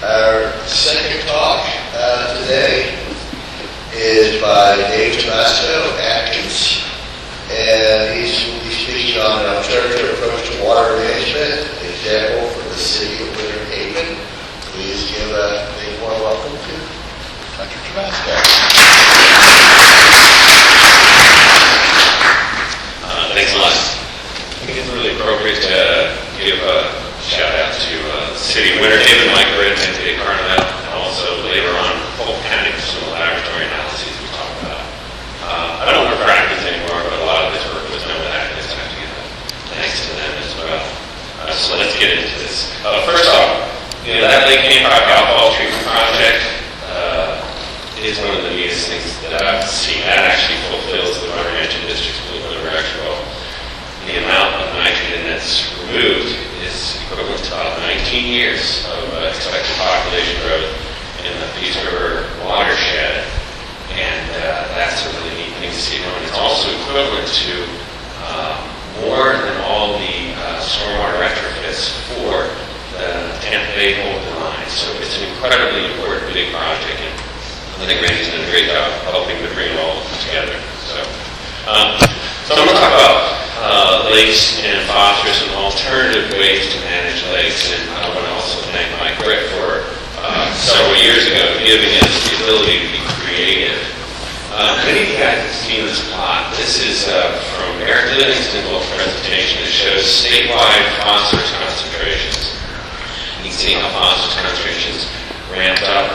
Our second talk today is by David.tomasko, Atkins, and he's will be speaking on an alternative approach to water management, an example for the city of Winter Haven. Please give a big warm welcome to Dr. Tomasko. Thanks a lot. I think it's really appropriate to give a shout out to the city of Winter Haven, Britt, and Carnevale, and also later on Polk County for some of the laboratory analyses we talked about. I don't work for Atkins anymore, but a lot of this work was done with Atkins. I have to give thanks to them as well. So let's get into this. First off, that Lake Hancock alcohol treatment project is one of the neatest things that I've seen. That actually fulfills the Water Management District's WHCOL. The amount of nitrogen that's removed is equivalent to about 19 years of expected population growth in the Peace River watershed, and that's a really neat thing to see. And it's also equivalent to more than all the stormwater retrofits for the Tampa Bay line. So it's an incredibly important big project, and I think Randy's done a great job helping to bring it all together. So I'm going to talk about lakes and phosphorus and alternative ways to manage lakes, and I want to also thank Britt for several years ago giving us the ability to be creative. Many of you guys have seen this plot. This is from Eric Livingston's presentation. It shows statewide phosphorus concentrations. You can see how phosphorus concentrations ramped up,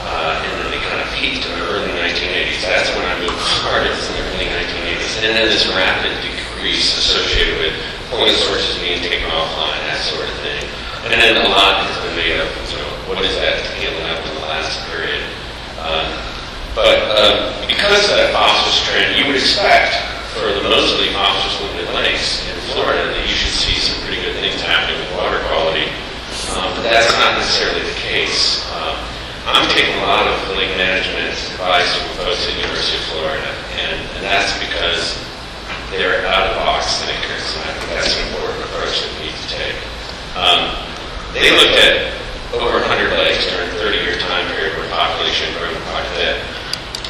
and then they kind of peaked in the early 1980s. That's when I moved hardest in the early 1980s. And then this rapid decrease associated with point sources being taken offline, that sort of thing. And then a lot has been made up of, what is that TMDL in the last period. But because of that phosphorus trend, you would expect for the mostly phosphorus-limited lakes in Florida that you should see some pretty good things happening with water quality. But that's not necessarily the case. I'm taking a lot of lake management advice from folks at the University of Florida, and that's because they're out-of-the-box thinkers, and I think that's an important approach that we need to take. They looked at over 100 lakes during a 30-year time period where population grew quite a bit.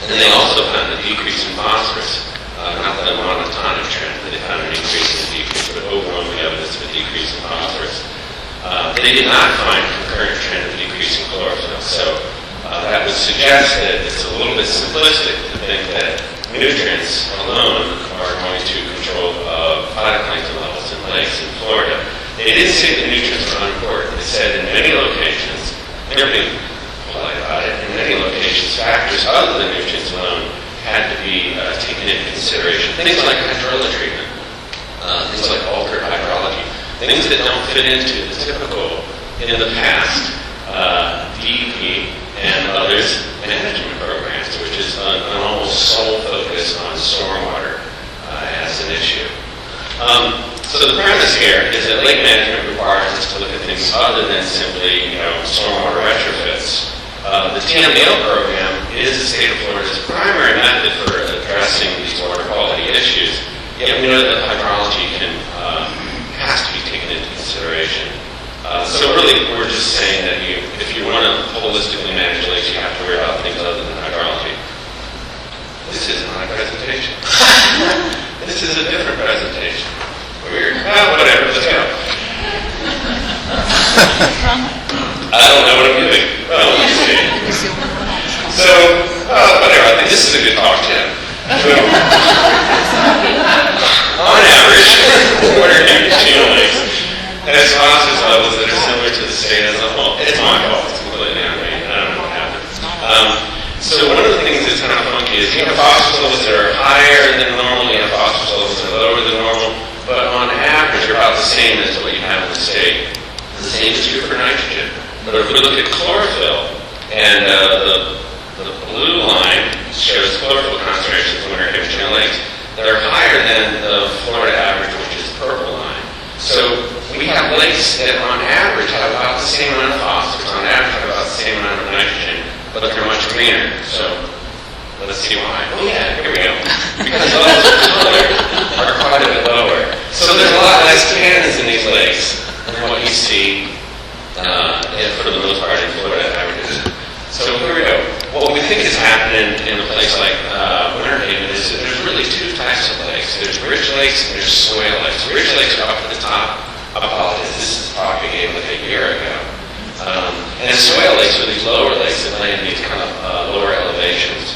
And then they also found a decrease in phosphorus, not the monotonic trend, but they found an increase in the decrease, but overwhelming evidence of a decrease in phosphorus. They did not find a concurrent trend of decrease in chlorophyll. So that would suggest that it's a little bit simplistic to think that nutrients alone are going to control phytoplankton levels in lakes in Florida. They didn't say that nutrients are unimportant. They said in many locations, they're being polite about it, in many locations factors other than nutrients alone had to be taken into consideration. Things like hydrolysis treatment, things like altered hydrology, things that don't fit into the typical, in the past, DEP and others management programs, which is an almost sole focus on stormwater as an issue. So the premise here is that lake management requires us to look at things other than simply, stormwater retrofits. The TMDL program is the state of Florida's primary method for addressing these water quality issues. Yet we know that hydrology has to be taken into consideration. So really, we're just saying that if you want to holistically manage lakes, you have to worry about things other than hydrology. This isn't my presentation. This is a different presentation. Weird. Whatever, let's go. I don't know what I'm doing. Well, let's see. So, whatever, I think this is a good talk, Tim. On average, Winter Haven lakes has phosphorus levels that are similar to the state as a whole. It's my fault. It's completely on me. I don't know what happened. So one of the things that's kind of funky is you have phosphorus levels that are higher than normal, you have phosphorus levels that are lower than normal, but on average you're about the same as what you have in the state. The same is true for nitrogen. But if we look at chlorophyll, and the blue line shows chlorophyll concentrations in Winter Haven lakes that are higher than the Florida average, which is purple line. So we have lakes that on average have about the same amount of phosphorus, on average have about the same amount of nitrogen, but they're much greener. So let's see why. Oh yeah, here we go. Because levels of color are quite a bit lower. So there's a lot less tannins in these lakes than what you see for the most part in Florida. lakes that lay in these kind of lower elevations.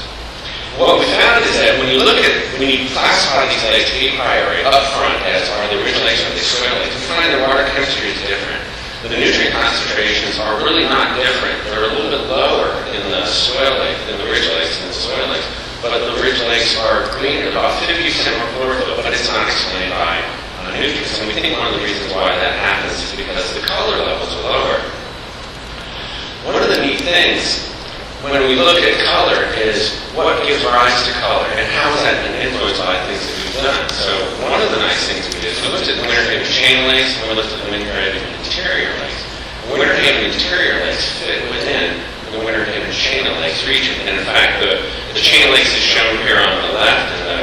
What we found is that when you classify these lakes a priori up front as are the ridge lakes or the soil lakes, you find the water chemistry is different. The nutrient concentrations are really not different. They're a little bit lower in the soil lake than the ridge lakes and the soil lakes. But the ridge lakes are greener, about 50% more chlorophyll, but it's not explained by nutrients. And we think one of the reasons why that happens is because the color levels are lower. One of the neat things when we look at color is what gives rise to color and how is that been influenced by things that we've done. So one of the nice things we did is we looked at the winter-haven chain lakes and we looked at the winter-haven interior lakes. The winter-haven interior lakes fit within the winter-haven chain lakes region. And in fact, the chain lakes is shown here on the left and the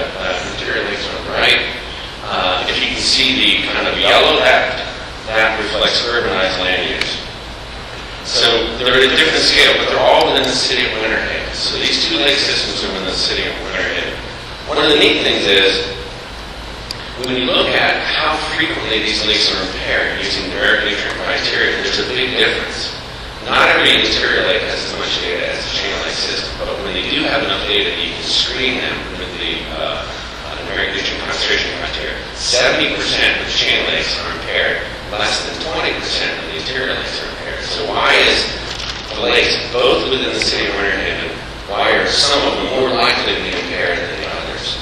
interior lakes on the right. If you can see the kind of yellow, that reflects urbanized land use. So they're at a different scale, but they're all within the city of Winter Haven. So these two lake systems are within the city of Winter Haven. One of the neat things is, when you look at how frequently these lakes are impaired using numeric nutrient criteria, there's a big difference. Not every interior lake has as much data as a chain lake system, but when they do have enough data, you can screen them with the numeric nutrient concentration criteria. 70% of the chain lakes are impaired. Less than 20% of the interior lakes are impaired. So why is the lakes, both within the city of Winter Haven, why are some of them more likely to be impaired than the others?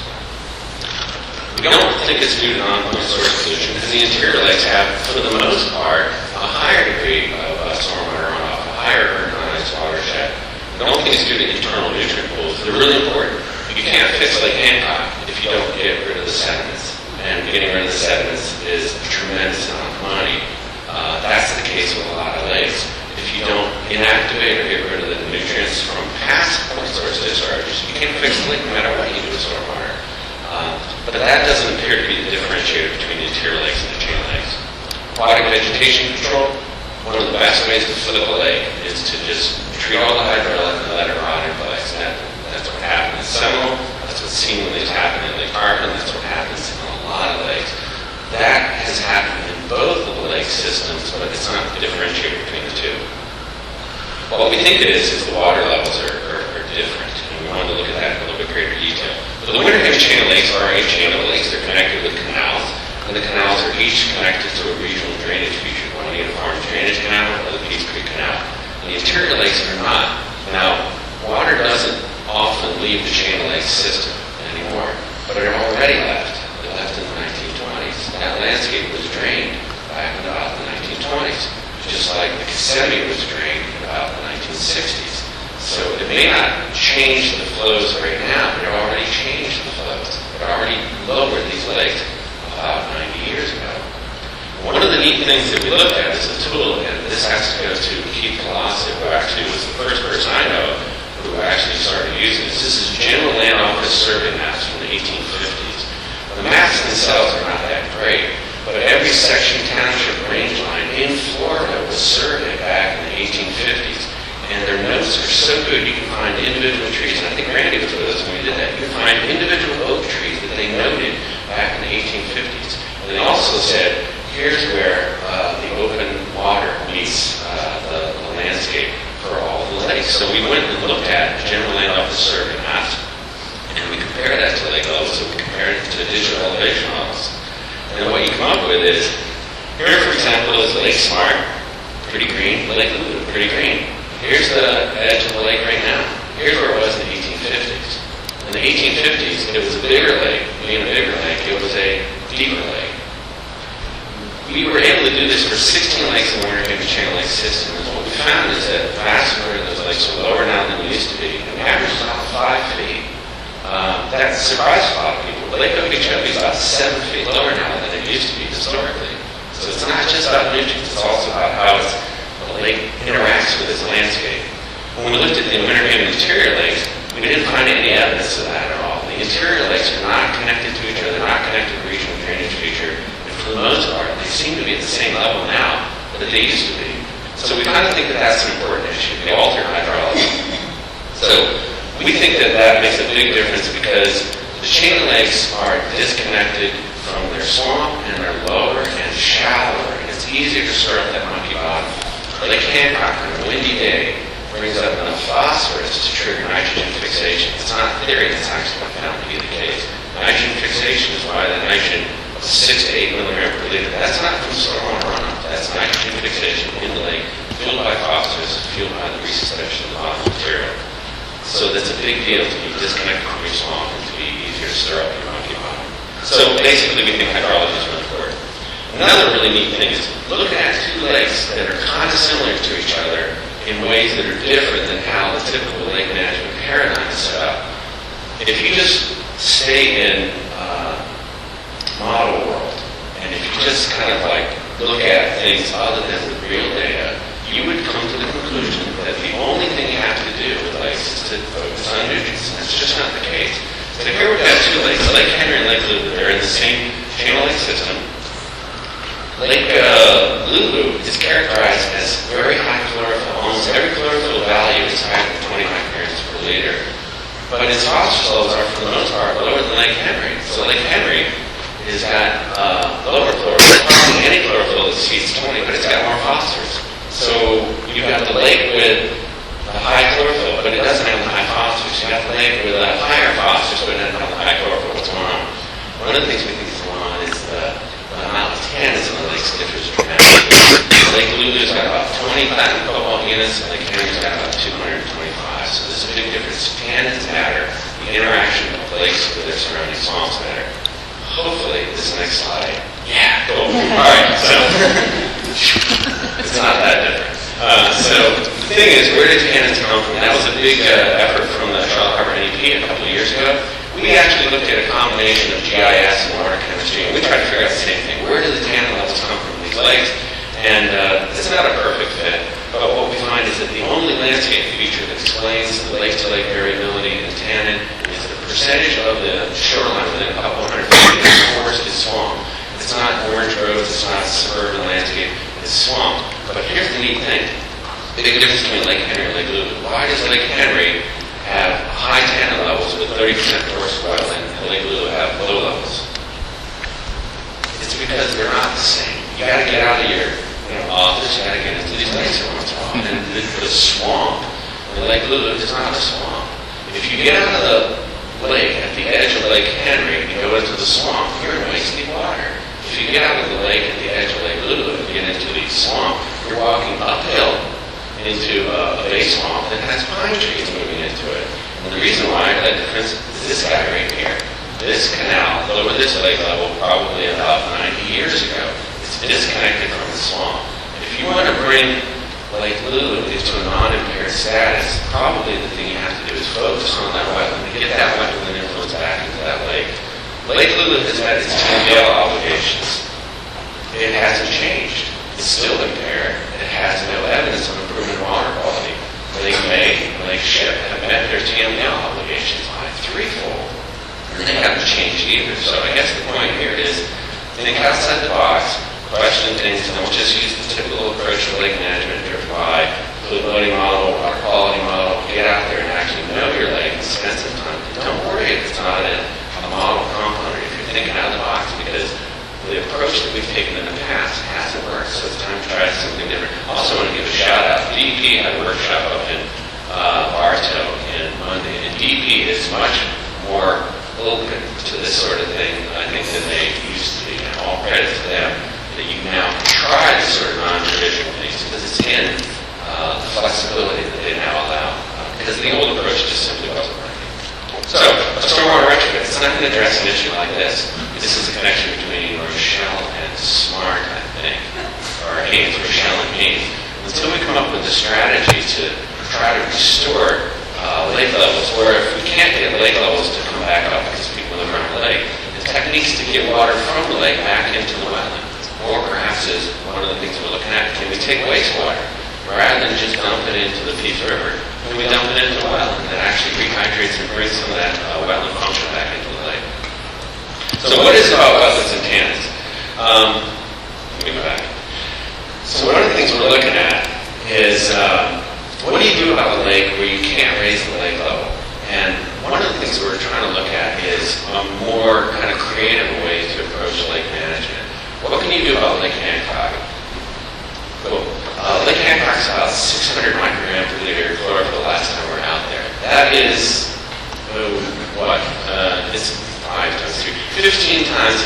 We don't think it's due to non-point source pollution, because the interior lakes have, for the most part, a higher degree of stormwater runoff, a higher urbanized watershed. We don't think it's due to internal nutrient pools. They're really important. You can't fix Lake Hancock if you don't get rid of the sediments. And getting rid of the sediments is a tremendous amount of money. That's the case with a lot of lakes. If you don't inactivate or get rid of the nutrients from past point source discharges, you can't fix the lake no matter what you do with stormwater. But that doesn't appear to be the differentiator between the interior lakes and the chain lakes. Aquatic vegetation control, one of the best ways to flip a lake is to just treat all the hydrilla and let it rot in place. That's what happened in Seminole. That's what's seemingly happened in Lake Harbin. That's what happens in a lot of lakes. That has happened in both of the lake systems, but it's not the differentiator between the two. What we think it is the water levels are different, and we wanted to look at that in a little bit greater detail. But the Winter Haven chain of lakes are a chain of lakes. They're connected with canals, and the canals are each connected to a regional drainage feature. One uniform drainage canal, or the Peace Creek Canal. And the interior lakes are not. Now, water doesn't often leave the chain of lakes system anymore, but it already left. It left in the 1920s. That landscape was drained back in about the 1920s, just like the Kissimmee was drained in about the 1960s. So it may not change the flows right now, but it already changed the flows. It already lowered these lakes about 90 years ago. One of the neat things that we looked at is a tool, and this has to go to Keith Colossi, who actually was the first person I know who actually started using this. This is General Land Office survey maps from the 1850s. The maps themselves are not that great, but every section, township, range line in Florida was surveyed back in the 1850s. And their notes are so good, you can find individual trees. And I think Randy was with us when we did that. You can find individual oak trees that they noted back in the 1850s. And they also said, here's where the open water meets the landscape for all the lakes. So we went and looked at General Land Office survey maps, and we compared that to lake levels, so we compared it to digital elevation models. And what you come up with is, here, for example, is Lake Smart, pretty green, Lake Lulu, pretty green. Here's the edge of the lake right now. Here's where it was in the 1850s. In the 1850s, it was a bigger lake. Being a bigger lake, it was a deeper lake. We were able to do this for 16 lakes in the Winter Haven Chain Lake system. And what we found is that the vast majority of those lakes are lower now than they used to be. And the average is about 5 feet. That surprised a lot of people. But Lake Okeechobee is about 7 feet lower now than it used to be historically. So it's not just about nutrients, it's also about how the lake interacts with its landscape. When we looked at the Winter Haven interior lakes, we didn't find any evidence of that at all. The interior lakes are not connected to each other, they're not connected to the regional drainage feature. And for the most part, they seem to be at the same level now that they used to be. So we kind of think that that's an important issue, the altered hydrology. So we think that that makes a big difference because the chain lakes are disconnected from their swamp and they're lower and shallower, and it's easier to stir up that monkey bottom. Lake Hancock on a windy day brings up enough phosphorus to trigger nitrogen fixation. It's not theory, it's actually found to be the case. Nitrogen fixation is why the nitrogen of 6 to 8 milligram per liter, that's not from stormwater runoff, that's nitrogen fixation in the lake, fueled by phosphorus, fueled by the resuspension of the bottom material. So that's a big deal to be disconnected from your swamp and to be easier to stir up your monkey bottom. So basically we think hydrology is really important. Another really neat thing is look at two lakes that are kind of similar to each other in ways that are different than how the typical lake management paradigm is set up. If you just stay in model world, and if you just kind of like look at things other than with real data, you would come to the conclusion that the only thing you have to do with lakes is to focus on nutrients. That's just not the case. So here we've got two lakes, Lake Henry and Lake Lulu. They're in the same channel lake system. Lake Lulu is characterized as very high chlorophyll. Almost every chlorophyll value is higher than 20 micrograms per liter. But its phosphorus levels are, for the most part, lower than Lake Henry. So Lake Henry has got lower chlorophyll. Probably any chlorophyll exceeds 20, but it's got more phosphorus. So you've got the lake with a high chlorophyll, but it doesn't have the high phosphorus. You've got the lake with a higher phosphorus, but it doesn't have the high chlorophyll. What's going on? One of the things we think is going on is the amount of tannins in the lakes differs dramatically. Lake Lulu's got about 20 platinum cobalt units, and Lake Henry's got about 225. So there's a big difference. Tannins matter. The interaction of lakes with their surrounding swamps matter. Hopefully, this next slide. Yeah, cool. All right, so it's not that different. So the thing is, where did tannins come from? That was a big effort from the Charlotte Harbor NEP a couple of years ago. We actually looked at a combination of GIS and water chemistry, and we tried to figure out the same thing. Where do the tannin levels come from these lakes? And it's not a perfect fit, but what we find is that the only landscape feature that explains the lake-to-lake variability in tannin is the percentage of the shoreline within a couple hundred feet of forested swamp. It's not orange groves, it's not suburban landscape, it's swamp. But here's the neat thing. The big difference between Lake Henry and Lake Lulu. Why does Lake Henry have high tannin levels with 30% forest oil and Lake Lulu have low levels? It's because they're not the same. You got to get out of your office, you got to get into these lakes every once in a while. And the swamp, the Lake Lulu is not a swamp. If you get out of the lake at the edge of Lake Henry and you go into the swamp, you're in waist deep water. If you get out of the lake at the edge of Lake Lulu and get into the swamp, you're walking uphill into a base swamp that has pine trees moving into it. And the reason why that difference is this guy right here. This canal lowered this lake level probably about 90 years ago. It's disconnected from the swamp. If you want to bring Lake Lulu into a non-impaired status, probably the thing you have to do is focus on that wetland and get that wetland influence back into that lake. Lake Lulu has had its TMDL obligations. It hasn't changed. It's still impaired. It has no evidence of improvement in water quality. Lake May and Lake Shipp have met their TMDL obligations by threefold. And they haven't changed either. So I guess the point here is think outside the box, question things, don't just use the typical approach to lake management driven by fluid loading model, water quality model. Get out there and actually know your lake and spend some time. Don't worry if it's not a model component if you're thinking out of the box, because the approach that we've taken in the past hasn't worked, so it's time to try something different. Also want to give a shout out. DEP had a workshop up in Bartow in Monday, and DEP is much more open to this sort of thing, I think, than they used to be. And all credit to them that you now try this sort of non-traditional things, because it's in the flexibility that they now allow, because the old approach just simply wasn't working. So, a stormwater retrofit, it's not going to address an issue like this. This is a connection between Rochelle and Smart, I think, or Haynes, Rochelle and Haynes. Until we come up with a strategy to try to restore lake levels, or if we can't get lake levels to come back up because people live around the lake, the techniques to get water from the lake back into the wetland. Or perhaps is one of the things we're looking at, can we take wastewater? Rather than just dump it into the Peace River, can we dump it into a wetland that actually rehydrates and brings some of that wetland function back into the lake? So what is it about wetlands and tannins? Let me go back. So one of the things we're looking at is what do you do about a lake where you can't raise the lake level? And one of the things we're trying to look at is a more kind of creative way to approach lake management. What can you do about Lake Hancock? Cool. Lake Hancock's about 600 microgram per liter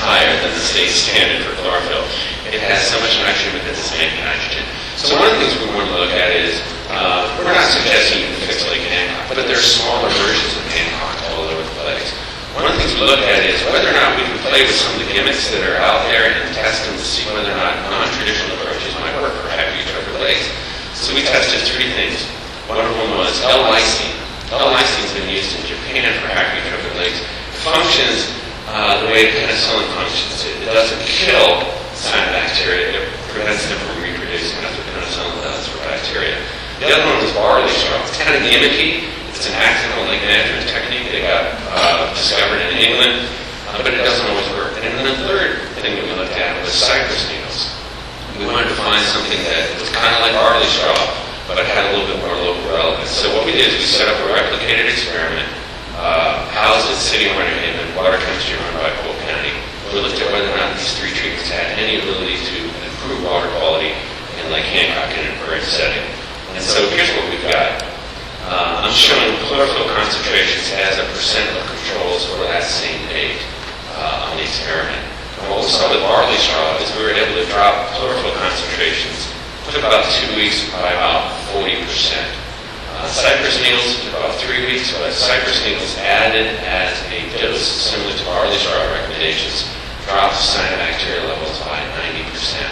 higher than the state standard for chlorophyll. It has so much nitrogen that it doesn't make nitrogen. So one of the things we want to look at is, we're not suggesting you can fix Lake Hancock, but there are smaller versions of Hancock all over the place. One of the things we look at is whether or not we can play with some of the gimmicks that are out there and test them to see whether or not non-traditional approaches might work for happy eutrophic lakes. So we tested 3 things. One of them was L-lysine. L-lysine has been used in Japan for happy eutrophic lakes. It functions the way penicillin functions. It doesn't kill cyanobacteria. It prevents them from reproducing. That's what penicillin does for bacteria. The other one was barley straw. It's kind of gimmicky. It's an accidental lake management technique that got discovered in England, but it doesn't always work. And then the third thing that we looked at was cypress needles. We wanted to find something that was kind of like barley straw, but it had a little bit more local relevance. So what we did is we set up a replicated experiment, housed at City of Winter Haven, water chemistry run by Polk County. We looked at whether or not these 3 treatments had any ability to improve water quality in Lake Hancock in an empiric setting. And so here's what we've got. I'm showing chlorophyll concentrations as a percent of controls for that same date on the experiment. And what we saw with barley straw is we were able to drop chlorophyll concentrations, took about 2 weeks by about 40%. Cypress needles took about 3 weeks, but cypress needles added as a dose similar to barley straw recommendations dropped cyanobacteria levels by 90%.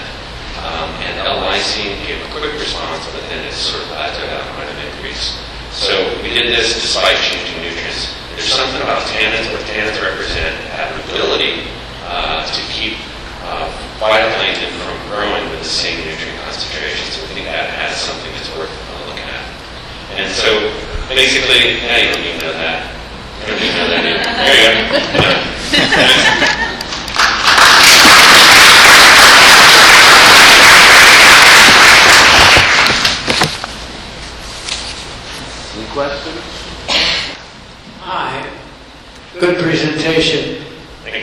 And L-lysine gave a quick response, but then it sort of plateaued out and might have increased. So we did this despite changing nutrients. There's something about tannins, what tannins represent, have an ability to keep phytoplankton from growing with the same nutrient concentration. So we think that has something that's worth looking at. And so basically, now you don't need to know that. You don't need to know that either. There you go. Questions? Hi. Good presentation.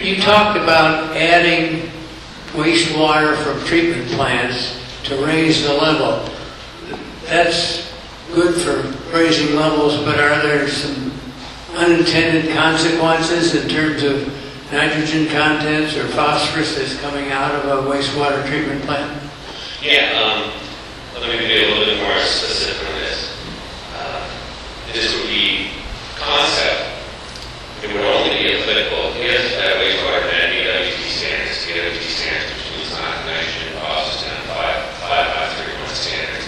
You talked about adding wastewater from treatment plants to raise the level. That's good for raising levels, but are there some unintended consequences in terms of nitrogen contents or phosphorus that's coming out of a wastewater treatment plant? Yeah, let me be a little bit more specific on this. This would be concept. It would only be applicable if that wastewater met DWT standards. DWT standards, which means not nitrogen, phosphorus, and 553.1 standards.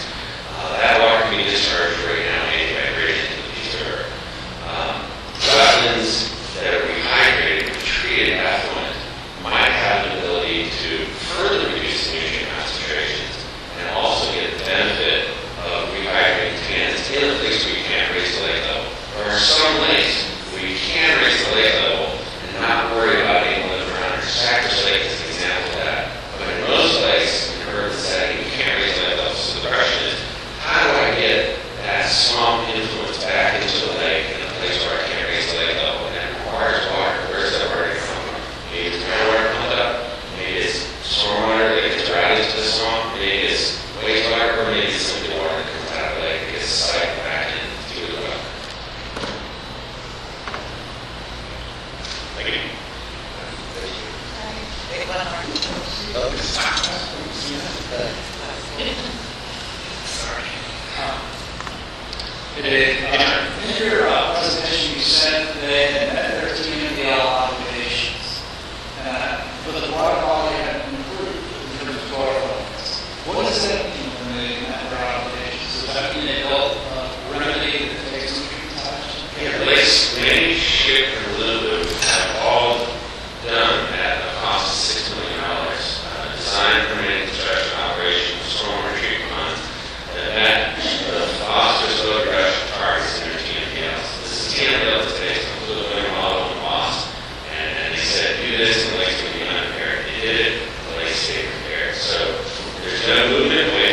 That water can be discharged right now anyway, right into the ether. Wetlands that are rehydrated, treated effluent, might have an ability to further reduce nutrient concentrations and also get the benefit of rehydrating tannins in a place where you can't raise the lake level. There are some lakes where you can raise the lake level and not worry about being able to live around it. Cypress Lake is an example of that. But in most lakes, in urban setting, you can't raise the lake level. So the question is, how do I get that swamp influence back into the lake in a place where I can't raise the lake level? And it requires water. Where's that water come from? Maybe it's groundwater pumped up. Maybe it's stormwater that gets routed into the swamp. Maybe it's wastewater, or maybe it's simply water that comes out of the lake and gets cycled back into the well. Thank you. In your presentation, you said that there are TMDL obligations. But the water quality had improved in terms of chlorophyll. What does that mean when they have their obligations? Does that mean they built a remedy that takes nutrient oxygen? Yeah, lakes, many Shipp and Lulu have all done at a cost of $6 million. Design, permitting, construction, operation, stormwater treatment ponds that met the phosphorus-limited targets in their TMDLs. This is TMDLs today, it's a completely winning model in Boston. And they said, do this and the lakes will be unimpaired. They did it, the lakes stayed repaired. So there's no movement away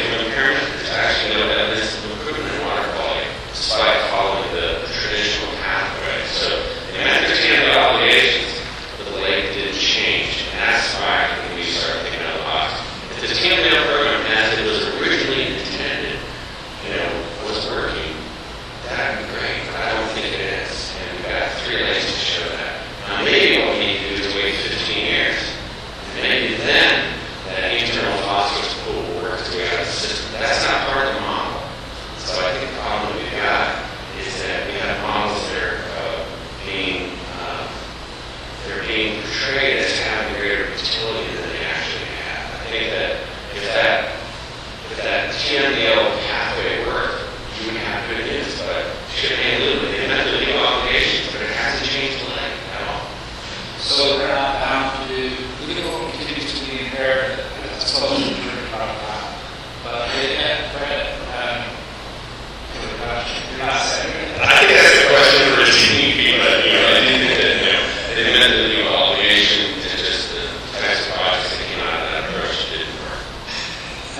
continue, but, I didn't think that, it meant the new obligation to just the types of projects that came out of that approach didn't work.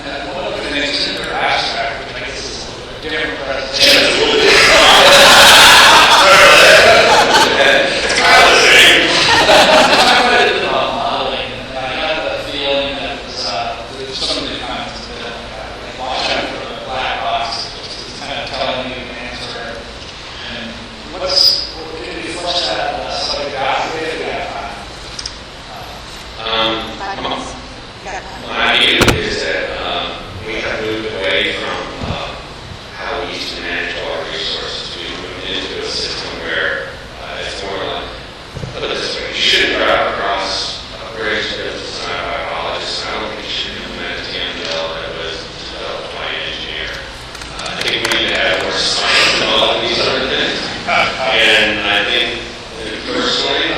And one of the things in their abstract, which I guess is a different presentation. Modeling, and I got the feeling that it was some of the comments that watch out for the black box. It's kind of telling you the answer. And can you flesh that subject out? Where do we have time? My view is that we have moved away from how we used to manage water resources. We moved into a system where it's more like, put it this way, you shouldn't drive across a bridge that was designed by biologists. I don't think you should implement a TMDL that was developed by an engineer. I think we need to have more science involved in these other things. And I think, personally,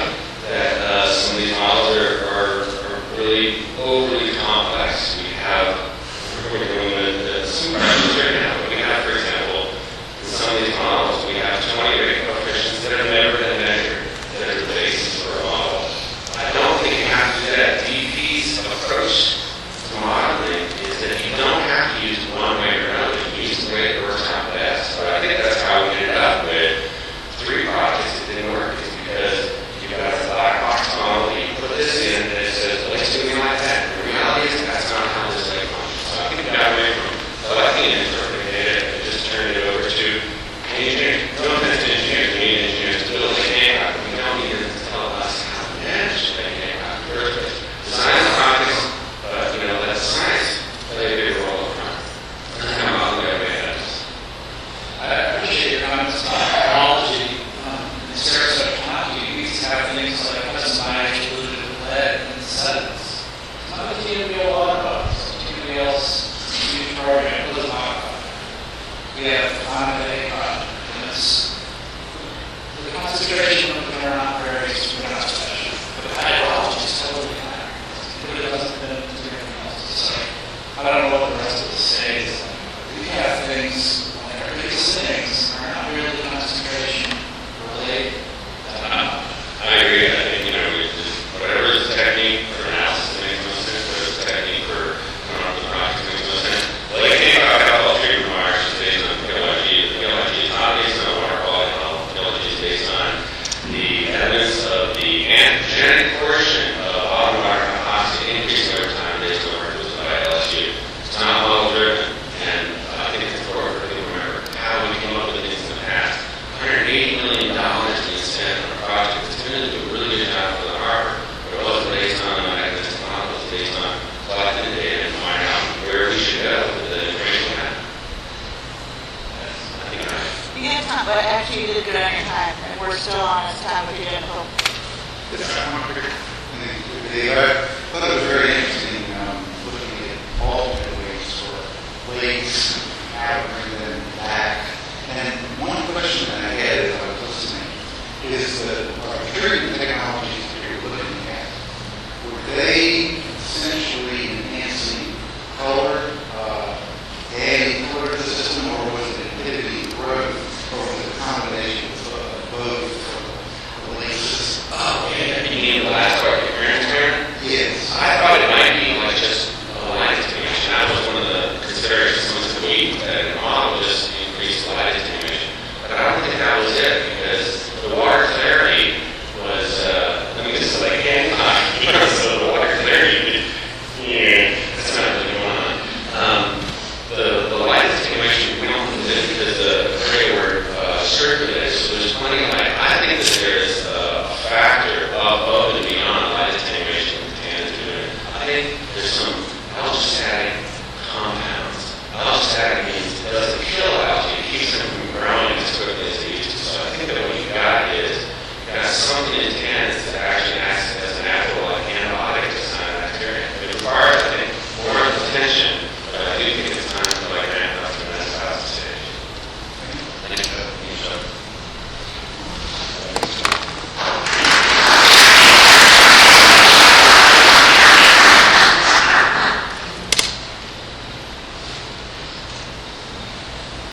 that some of these models are really overly complex. We're doing some questions right now. We have, for example, in some of these models, we have 20 rate coefficients that have never been measured that are the basis for a model. I don't think you have to do that. DP's approach to modeling is that you don't have to use one way or another. You can use the way it works out best. But I think that's how we ended up with 3 projects that didn't work. Is because you've got a black box model, you put this in, and it says, let's do it like that. The reality is that's not how this thing functions. So I think we got away from collecting and interpreting data and just turned it over to engineers. No offense to engineers, we need engineers to build a handout, but we don't need them to tell us how to manage the handout in the first place. Design the projects, but let science play a big role in front. That's kind of all the way ahead of us. I appreciate your comments on biology. In Sarah's quantity, we used to have things like customized diluted lead in sediments. It's not a TMDL autobus. TMDL's huge program, it was modified. We have Carnevale project, and it's the concentration of the neuron varies, we're not special. But the hydrology is totally higher. It really doesn't fit into everything else. So I don't know what the rest of the state is like. We have things, like our biggest things are not really concentration related. I agree. I think, whatever is the technique for analysis makes most sense, whatever is the technique for coming up with projects makes most sense. Like I think about algal treatment remarks is based on geology. The geology is not based on water quality at all. Geology is based on the evidence of the anthropogenic portion of bottom water composite increasing over time based on work that was by LSU. It's not model driven, and I think it's important for people to remember how we came up with things in the past. $180 million being spent on a project that's going to do a really good job for the harbor, but it wasn't based on a mechanistic model. It was based on collecting the data and finding out where we should go with the information we have. I think You have time, but actually you did good on your time, and we're still on this time with you, Jennifer. I thought it was very interesting looking at alternate ways for lakes,